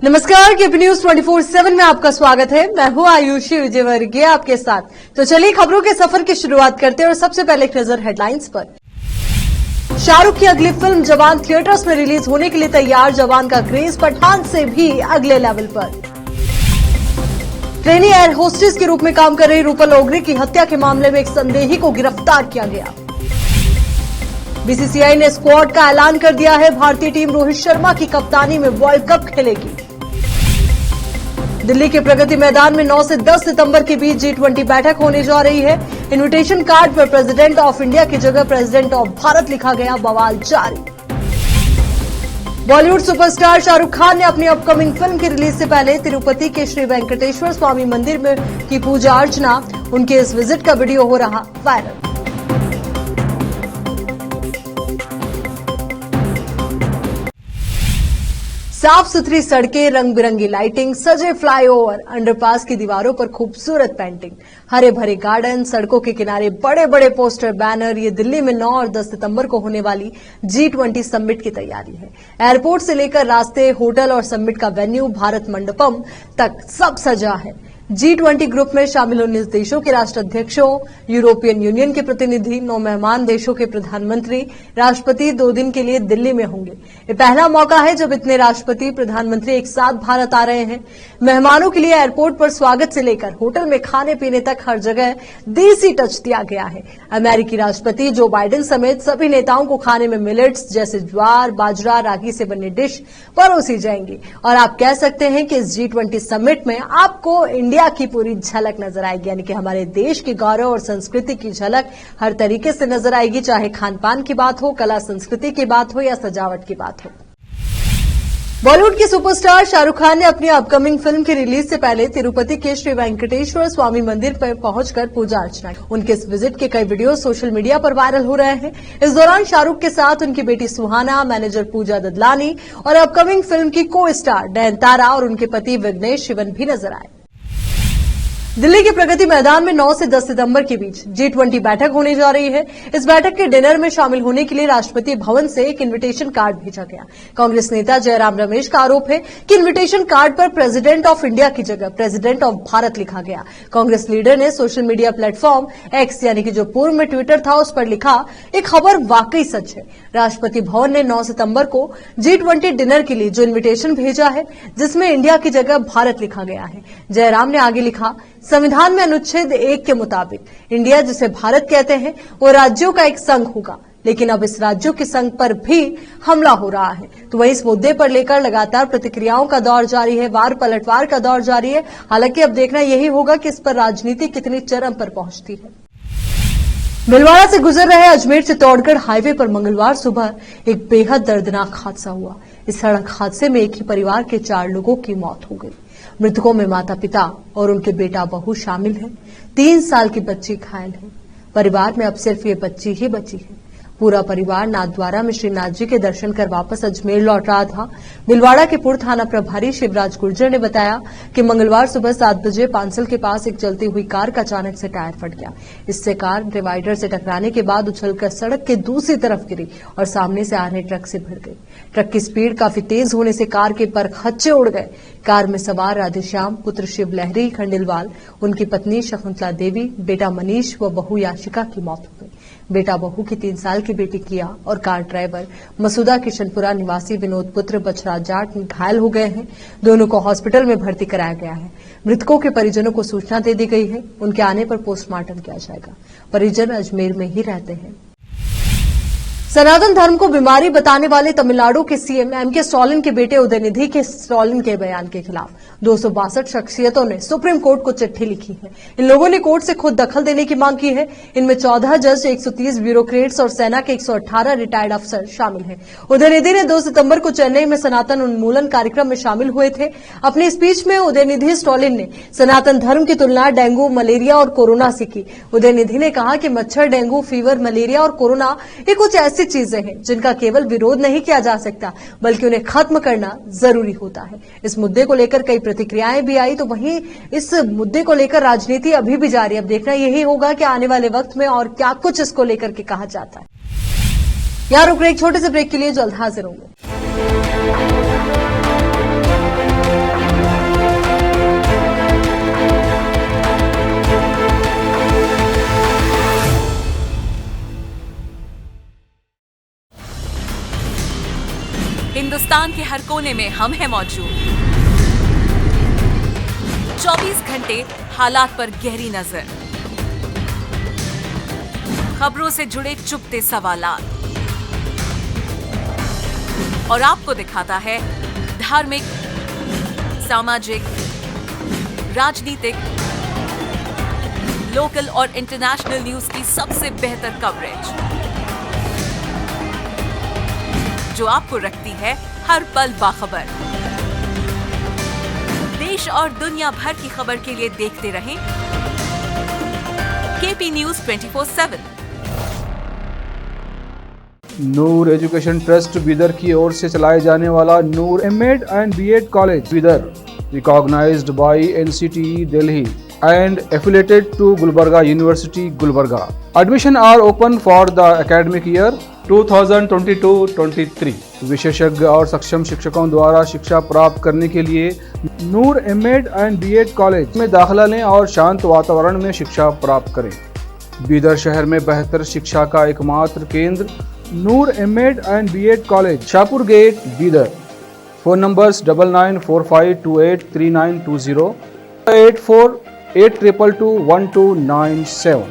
नमस्कार, केपी न्यूज 24/7 में आपका स्वागत है। मैं हूं आयुषी विजयवर्गीय आपके साथ। तो चलिए खबरों के सफर की शुरुआत करते हैं और सबसे पहले एक नजर हेडलाइंस पर। शाहरुख की अगली फिल्म जवान थिएटर्स में रिलीज होने के लिए तैयार। जवान का क्रेज पठान से भी अगले लेवल पर। ट्रेनी एयर होस्टेस के रूप में काम कर रही रूपल ओगरे की हत्या के मामले में एक संदेही को गिरफ्तार किया गया। बीसीसीआई ने स्क्वाड का ऐलान कर दिया है। भारतीय टीम रोहित शर्मा की कप्तानी में वर्ल्ड कप खेलेगी। दिल्ली के प्रगति मैदान में 9 से 10 सितंबर के बीच G20 बैठक होने जा रही है। इन्विटेशन कार्ड पर प्रेसिडेंट ऑफ इंडिया की जगह प्रेसिडेंट ऑफ भारत लिखा गया, बवाल जारी। बॉलीवुड सुपरस्टार शाहरुख खान ने अपनी अपकमिंग फिल्म की रिलीज से पहले तिरुपति के श्री वेंकटेश्वर स्वामी मंदिर में की पूजा अर्चना। उनके इस विजिट का वीडियो हो रहा वायरल। साफ सुथरी सड़कें, रंग बिरंगी लाइटिंग, सजे फ्लाईओवर, अंडरपास की दीवारों पर खूबसूरत पेंटिंग, हरे भरे गार्डन, सड़कों के किनारे बड़े बड़े पोस्टर, बैनर। ये दिल्ली में 9 और 10 सितंबर को होने वाली G20 समिट की तैयारी है। एयरपोर्ट से लेकर रास्ते, होटल और समिट का वेन्यू, भारत मंडपम तक सब सजा है। G20 ग्रुप में शामिल 19 देशों के राष्ट्राध्यक्षों, यूरोपियन यूनियन के प्रतिनिधि, 9 मेहमान देशों के प्रधानमंत्री, राष्ट्रपति 2 दिन के लिए दिल्ली में होंगे। ये पहला मौका है जब इतने राष्ट्रपति, प्रधानमंत्री एक साथ भारत आ रहे हैं। मेहमानों के लिए एयरपोर्ट पर स्वागत से लेकर होटल में खाने पीने तक हर जगह देसी टच दिया गया है। अमेरिकी राष्ट्रपति जो बाइडेन समेत सभी नेताओं को खाने में मिलेट्स जैसे ज्वार, बाजरा, रागी से बनी डिश परोसी जाएंगी। और आप कह सकते हैं कि इस G20 समिट में आपको इंडिया की पूरी झलक नजर आएगी, यानी कि हमारे देश की गौरव और संस्कृति की झलक हर तरीके से नजर आएगी, चाहे खान पान की बात हो, कला संस्कृति की बात हो या सजावट की बात हो। बॉलीवुड के सुपरस्टार शाहरुख खान ने अपनी अपकमिंग फिल्म की रिलीज से पहले तिरुपति के श्री वेंकटेश्वर स्वामी मंदिर पर पहुंचकर पूजा अर्चना की। उनके इस विजिट के कई वीडियो सोशल मीडिया पर वायरल हो रहे हैं। इस दौरान शाहरुख के साथ उनकी बेटी सुहाना, मैनेजर पूजा ददलानी और अपकमिंग फिल्म की को स्टार नयनतारा और उनके पति विघ्नेश शिवन भी नजर आए। दिल्ली के प्रगति मैदान में 9 से 10 सितंबर के बीच G20 बैठक होने जा रही है। इस बैठक के डिनर में शामिल होने के लिए राष्ट्रपति भवन से एक इन्विटेशन कार्ड भेजा गया। कांग्रेस नेता जयराम रमेश का आरोप है कि इन्विटेशन कार्ड पर प्रेसिडेंट ऑफ इंडिया की जगह प्रेसिडेंट ऑफ भारत लिखा गया। कांग्रेस लीडर ने सोशल मीडिया प्लेटफॉर्म एक्स यानी कि जो पूर्व में ट्विटर था उस पर लिखा, एक खबर वाकई सच है। राष्ट्रपति भवन ने 9 सितंबर को G20 डिनर के लिए जो इन्विटेशन भेजा है जिसमें इंडिया की जगह भारत लिखा गया है। जयराम ने आगे लिखा, संविधान में अनुच्छेद 1 के मुताबिक इंडिया जिसे भारत कहते हैं वो राज्यों का एक संघ होगा, लेकिन अब इस राज्यों के संघ पर भी हमला हो रहा है। तो वहीं इस मुद्दे पर लेकर लगातार प्रतिक्रियाओं का दौर जारी है, वार पलटवार का दौर जारी है। हालांकि अब देखना यही होगा कि इस पर राजनीति कितनी चरम पर पहुंचती है। भिलवाड़ा से गुजर रहे अजमेर चित्तौड़गढ़ हाईवे पर मंगलवार सुबह एक बेहद दर्दनाक हादसा हुआ। इस सड़क हादसे में एक ही परिवार के 4 लोगों की मौत हो गई। मृतकों में माता पिता और उनके बेटा बहू शामिल हैं। 3 साल की बच्ची घायल है। परिवार में अब सिर्फ ये बच्ची ही बची है। पूरा परिवार नाथद्वारा में श्रीनाथ जी के दर्शन कर वापस अजमेर लौट रहा था। भिलवाड़ा के पूर्व थाना प्रभारी शिवराज गुर्जर ने बताया कि मंगलवार सुबह 7 बजे पांसल के पास एक चलती हुई कार का अचानक से टायर फट गया। इससे कार डिवाइडर से टकराने के बाद उछलकर सड़क के दूसरी तरफ गिरी और सामने से आ रहे ट्रक से भिड़ गई। ट्रक की स्पीड काफी तेज होने से कार के परखच्चे उड़ गए। कार में सवार राधेश्याम पुत्र शिव लहरी खंडेलवाल, उनकी पत्नी शकुंतला देवी, बेटा मनीष व बहू याशिका की मौत हो गई। बेटा बहू की 3 साल की बेटी किया और कार ड्राइवर मसूदा किशनपुरा निवासी विनोद पुत्र बछराज जाट घायल हो गए हैं। दोनों को हॉस्पिटल में भर्ती कराया गया है। मृतकों के परिजनों को सूचना दे दी गई है। उनके आने पर पोस्टमार्टम किया जाएगा। परिजन अजमेर में ही रहते हैं। सनातन धर्म को बीमारी बताने वाले तमिलनाडु के सीएम एमके स्टालिन के बेटे उदयनिधि के स्टालिन के बयान के खिलाफ 262 शख्सियतों ने सुप्रीम कोर्ट को चिट्ठी लिखी है। इन लोगों ने कोर्ट से खुद दखल देने की मांग की है। इनमें 14 जज, 130 ब्यूरोक्रेट्स और सेना के 118 रिटायर्ड अफसर शामिल हैं। उदयनिधि ने 2 सितंबर को चेन्नई में सनातन उन्मूलन कार्यक्रम में शामिल हुए थे। अपनी स्पीच में उदयनिधि स्टालिन ने सनातन धर्म की तुलना डेंगू, मलेरिया और कोरोना से की। उदयनिधि ने कहा कि मच्छर, डेंगू, फीवर, मलेरिया और कोरोना ये कुछ ऐसी चीजें हैं जिनका केवल विरोध नहीं किया जा सकता बल्कि उन्हें खत्म करना जरूरी होता है। इस मुद्दे को लेकर कई प्रतिक्रियाएं भी आई, तो वहीं इस मुद्दे को लेकर राजनीति अभी भी जारी है। अब देखना यही होगा कि आने वाले वक्त में और क्या कुछ इसको लेकर के कहा जाता है। यहां रुक रहे एक छोटे से ब्रेक के लिए, जल्द हाजिर होंगे। हिंदुस्तान के हर कोने में हम हैं मौजूद। 24 घंटे हालात पर गहरी नजर, खबरों से जुड़े चुपते सवालात और आपको दिखाता है धार्मिक, सामाजिक, राजनीतिक, लोकल और इंटरनेशनल न्यूज की सबसे बेहतर कवरेज, जो आपको रखती है हर पल बाखबर। देश और दुनिया भर की खबर के लिए देखते रहें केपी न्यूज 24/7। नूर एजुकेशन ट्रस्ट बीदर की ओर से चलाए जाने वाला Noor MEd and BEd college Bidar, recognised by NCTE Delhi and affiliated to Gulbarga University, Gulbarga. Admission are open for the academic year 2022-23. विशेषज्ञ और सक्षम शिक्षकों द्वारा शिक्षा प्राप्त करने के लिए नूर एमएड एंड बीएड कॉलेज में दाखिला लें और शांत वातावरण में शिक्षा प्राप्त करें। बीदर शहर में बेहतर शिक्षा का एकमात्र केंद्र Noor MEd and BEd college, Shahpur gate, Bidar. Phone numbers 9945283920, 8482221297।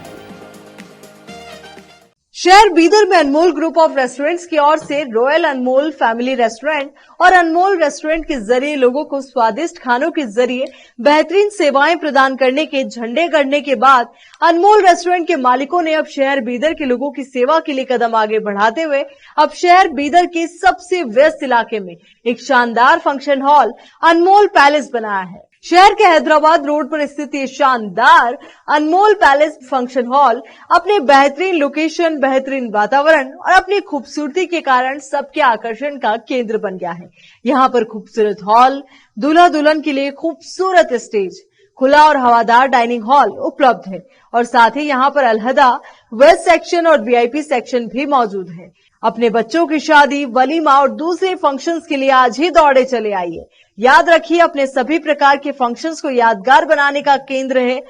शहर बीदर में अनमोल ग्रुप ऑफ रेस्टोरेंट्स की ओर से रॉयल अनमोल फैमिली रेस्टोरेंट और अनमोल रेस्टोरेंट के जरिए लोगों को स्वादिष्ट खानों के जरिए बेहतरीन सेवाएं प्रदान करने के झंडे गड़ने के बाद अनमोल रेस्टोरेंट के मालिकों ने अब शहर बीदर के लोगों की सेवा के लिए कदम आगे बढ़ाते हुए अब शहर बीदर के सबसे व्यस्त इलाके में एक शानदार फंक्शन हॉल अनमोल पैलेस बनाया है। शहर के हैदराबाद रोड पर स्थित ये शानदार अनमोल पैलेस फंक्शन हॉल अपने बेहतरीन लोकेशन, बेहतरीन वातावरण और अपनी खूबसूरती के कारण सबके आकर्षण का केंद्र बन गया है। यहाँ पर खूबसूरत हॉल, दूल्हा दुल्हन के लिए खूबसूरत स्टेज, खुला और हवादार डाइनिंग हॉल उपलब्ध है और साथ ही यहाँ पर अलहदा वेस्ट सेक्शन और वीआईपी सेक्शन भी मौजूद है। अपने बच्चों की शादी, वलीमा और दूसरे फंक्शंस के लिए आज ही दौड़े चले आइए। याद रखिए, अपने सभी प्रकार के फंक्शंस को यादगार बनाने का केंद्र है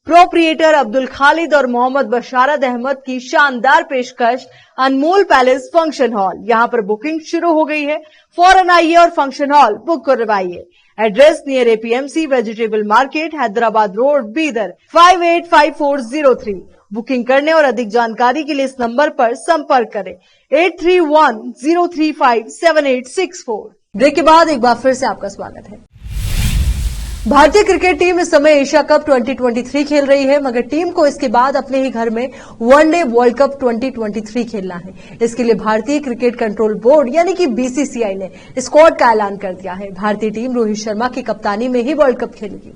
प्रोप्रिएटर अब्दुल खालिद और मोहम्मद बशारत अहमद की शानदार पेशकश अनमोल पैलेस फंक्शन हॉल। यहाँ पर बुकिंग शुरू हो गई है, फौरन आइए और फंक्शन हॉल बुक करवाइए। Address near APMC vegetable market, Hyderabad road, Bidar 585403। Booking करने और अधिक जानकारी के लिए इस नंबर पर संपर्क करें 8310357864। ब्रेक के बाद एक बार फिर से आपका स्वागत है। भारतीय क्रिकेट टीम इस समय एशिया कप 2023 खेल रही है, मगर टीम को इसके बाद अपने ही घर में वनडे वर्ल्ड कप 2023 खेलना है। इसके लिए भारतीय क्रिकेट कंट्रोल बोर्ड यानी कि बीसीसीआई ने स्क्वाड का ऐलान कर दिया है। भारतीय टीम रोहित शर्मा की कप्तानी में ही वर्ल्ड कप खेलेगी।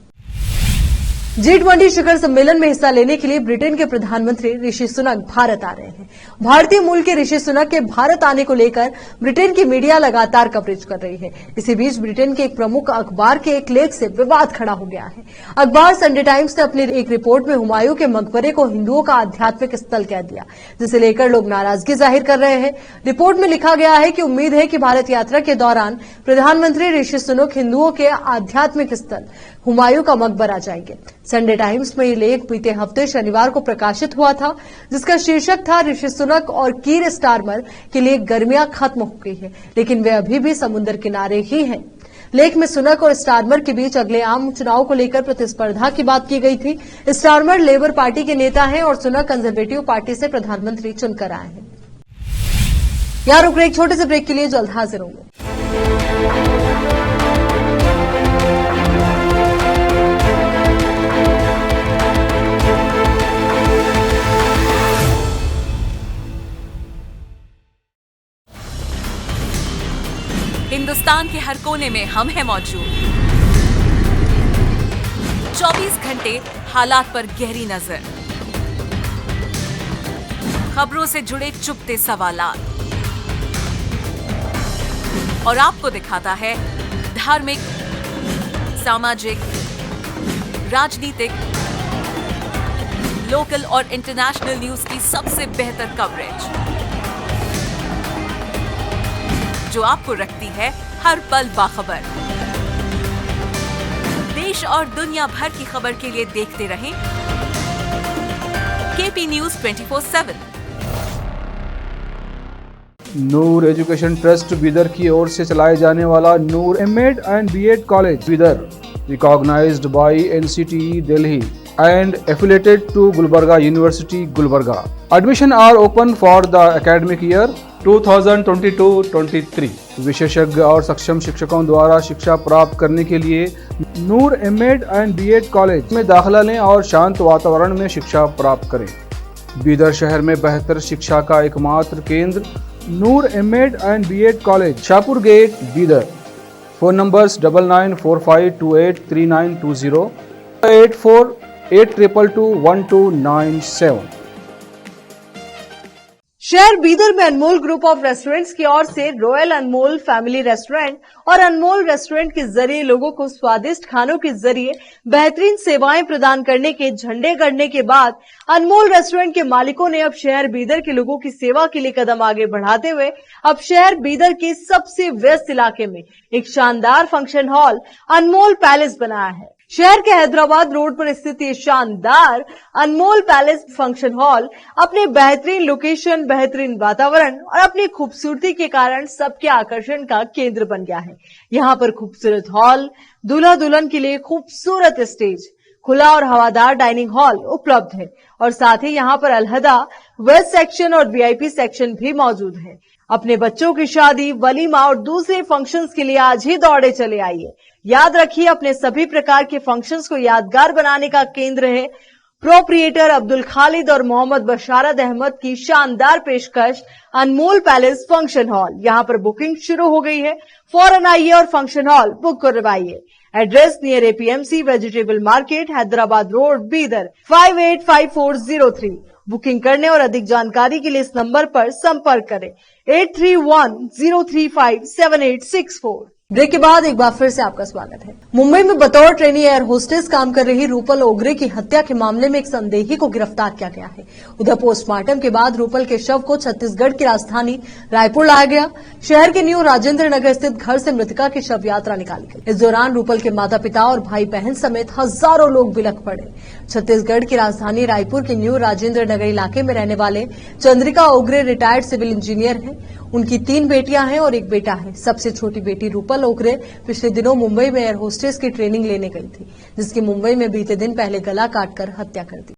G20 शिखर सम्मेलन में हिस्सा लेने के लिए ब्रिटेन के प्रधानमंत्री ऋषि सुनक भारत आ रहे हैं। भारतीय मूल के ऋषि सुनक के भारत आने को लेकर ब्रिटेन की मीडिया लगातार कवरेज कर रही है। इसी बीच ब्रिटेन के एक प्रमुख अखबार के एक लेख से विवाद खड़ा हो गया है। अखबार संडे टाइम्स ने अपनी एक रिपोर्ट में हुमायूं के मकबरे को हिंदुओं का आध्यात्मिक स्थल कह दिया, जिसे लेकर लोग नाराजगी जाहिर कर रहे हैं। रिपोर्ट में लिखा गया है कि उम्मीद है कि भारत यात्रा के दौरान प्रधानमंत्री ऋषि सुनक हिंदुओं के आध्यात्मिक स्थल हुमायूं का मकबरा जाएंगे। संडे टाइम्स में ये लेख बीते हफ्ते शनिवार को प्रकाशित हुआ था, जिसका शीर्षक था ऋषि सुनक और कीर स्टारमर के लिए गर्मियां खत्म हो गई है, लेकिन वे अभी भी समुद्र किनारे ही हैं। लेख में सुनक और स्टारमर के बीच अगले आम चुनाव को लेकर प्रतिस्पर्धा की बात की गई थी। स्टारमर लेबर पार्टी के नेता हैं और सुनक कंजर्वेटिव पार्टी से प्रधानमंत्री चुनकर आए हैं। यहाँ रुक रहे एक छोटे से ब्रेक के लिए, जल्द हाजिर होंगे। हिंदुस्तान के हर कोने में हम हैं मौजूद। 24 घंटे हालात पर गहरी नजर, खबरों से जुड़े चुपते सवालात और आपको दिखाता है धार्मिक, सामाजिक, राजनीतिक, लोकल और इंटरनेशनल न्यूज की सबसे बेहतर कवरेज, जो आपको रखती है हर पल बाखबर। देश और दुनिया भर की खबर के लिए देखते रहें केपी न्यूज 24/7। नूर एजुकेशन ट्रस्ट बीदर की ओर से चलाए जाने वाला Noor MEd and BEd college Bidar, recognised by NCTE Delhi and affiliated to Gulbarga University, Gulbarga. Admission are open for the academic year 2022-23. विशेषज्ञ और सक्षम शिक्षकों द्वारा शिक्षा प्राप्त करने के लिए नूर एमएड एंड बीएड कॉलेज में दाखिला लें और शांत वातावरण में शिक्षा प्राप्त करें। बीदर शहर में बेहतर शिक्षा का एकमात्र केंद्र Noor MEd and BEd college, Shahpur gate, Bidar. Phone numbers 9945283920, 8482221297। शहर बीदर में अनमोल ग्रुप ऑफ रेस्टोरेंट्स की ओर से रॉयल अनमोल फैमिली रेस्टोरेंट और अनमोल रेस्टोरेंट के जरिए लोगों को स्वादिष्ट खानों के जरिए बेहतरीन सेवाएं प्रदान करने के झंडे गड़ने के बाद अनमोल रेस्टोरेंट के मालिकों ने अब शहर बीदर के लोगों की सेवा के लिए कदम आगे बढ़ाते हुए अब शहर बीदर के सबसे व्यस्त इलाके में एक शानदार फंक्शन हॉल अनमोल पैलेस बनाया है। शहर के हैदराबाद रोड पर स्थित ये शानदार अनमोल पैलेस फंक्शन हॉल अपने बेहतरीन लोकेशन, बेहतरीन वातावरण और अपनी खूबसूरती के कारण सबके आकर्षण का केंद्र बन गया है। यहाँ पर खूबसूरत हॉल, दूल्हा दुल्हन के लिए खूबसूरत स्टेज, खुला और हवादार डाइनिंग हॉल उपलब्ध है और साथ ही यहाँ पर अलहदा वेस्ट सेक्शन और वीआईपी सेक्शन भी मौजूद है। अपने बच्चों की शादी, वलीमा और दूसरे फंक्शंस के लिए आज ही दौड़े चले आइए। याद रखिए, अपने सभी प्रकार के फंक्शंस को यादगार बनाने का केंद्र है प्रोप्रिएटर अब्दुल खालिद और मोहम्मद बशारत अहमद की शानदार पेशकश अनमोल पैलेस फंक्शन हॉल। यहाँ पर बुकिंग शुरू हो गई है, फौरन आइए और फंक्शन हॉल बुक करवाइए। Address near APMC vegetable market, Hyderabad road, Bidar 585403। Booking करने और अधिक जानकारी के लिए इस नंबर पर संपर्क करें 8310357864। ब्रेक के बाद एक बार फिर से आपका स्वागत है। मुंबई में बतौर ट्रेनी एयर होस्टेस काम कर रही रूपल ओगरे की हत्या के मामले में एक संदेही को गिरफ्तार किया गया है। उधर पोस्टमार्टम के बाद रूपल के शव को छत्तीसगढ़ की राजधानी रायपुर लाया गया। शहर के न्यू राजेंद्र नगर स्थित घर से मृतका की शव यात्रा निकाली गई। इस दौरान रूपल के माता पिता और भाई बहन समेत हजारों लोग बिलख पड़े। छत्तीसगढ़ की राजधानी रायपुर के न्यू राजेंद्र नगर इलाके में रहने वाले Chandrika Ogre retired civil engineer हैं। उनकी 3 बेटियां हैं और 1 बेटा है। सबसे छोटी बेटी रूपल ओगरे पिछले दिनों मुंबई में एयर होस्टेस की ट्रेनिंग लेने गई थी, जिसकी मुंबई में बीते दिन पहले गला काटकर हत्या कर दी।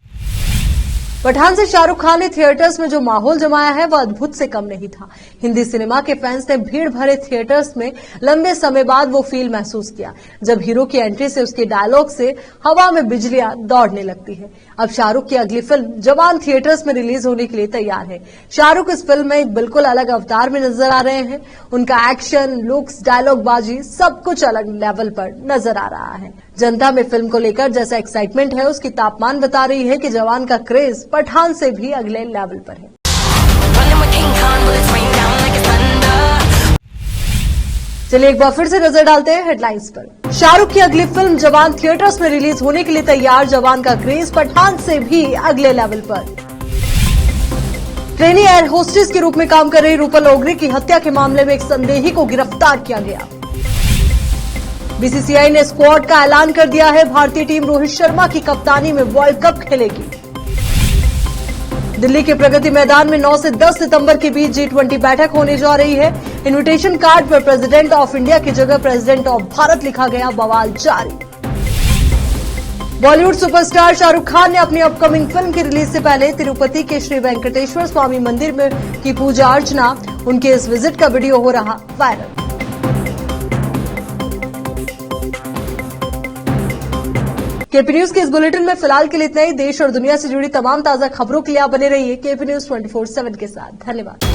पठान से शाहरुख खान ने थिएटर्स में जो माहौल जमाया है वह अद्भुत से कम नहीं था। हिंदी सिनेमा के फैंस ने भीड़ भरे थिएटर्स में लंबे समय बाद वो फील महसूस किया जब हीरो की एंट्री से उसके डायलॉग से हवा में बिजलियां दौड़ने लगती है। अब शाहरुख की अगली फिल्म जवान थिएटर्स में रिलीज होने के लिए तैयार है। शाहरुख इस फिल्म में एक बिल्कुल अलग अवतार में नजर आ रहे हैं। उनका एक्शन, लुक्स, डायलॉग बाजी सब कुछ अलग लेवल पर नजर आ रहा है। जनता में फिल्म को लेकर जैसा एक्साइटमेंट है उसकी तापमान बता रही है कि जवान का क्रेज पठान से भी अगले लेवल पर है। चलिए एक बार फिर से नजर डालते हैं हेडलाइंस पर। शाहरुख की अगली फिल्म जवान थिएटर्स में रिलीज होने के लिए तैयार। जवान का क्रेज पठान से भी अगले लेवल पर। ट्रेनी एयर होस्टेस के रूप में काम कर रही रूपल ओगरे की हत्या के मामले में एक संदेही को गिरफ्तार किया गया। बीसीसीआई ने स्क्वाड का ऐलान कर दिया है। भारतीय टीम रोहित शर्मा की कप्तानी में वर्ल्ड कप खेलेगी। दिल्ली के प्रगति मैदान में 9 से 10 सितंबर के बीच G20 बैठक होने जा रही है। इन्विटेशन कार्ड पर प्रेसिडेंट ऑफ इंडिया की जगह प्रेसिडेंट ऑफ भारत लिखा गया, बवाल जारी। बॉलीवुड सुपरस्टार शाहरुख खान ने अपनी अपकमिंग फिल्म की रिलीज से पहले तिरुपति के श्री वेंकटेश्वर स्वामी मंदिर में की पूजा अर्चना। उनके इस विजिट का वीडियो हो रहा वायरल। केपी न्यूज के इस बुलेटिन में फिलहाल के लिए इतना ही। देश और दुनिया से जुड़ी तमाम ताजा खबरों के लिए आप बने रहिए केपी न्यूज 24/7 के साथ। धन्यवाद।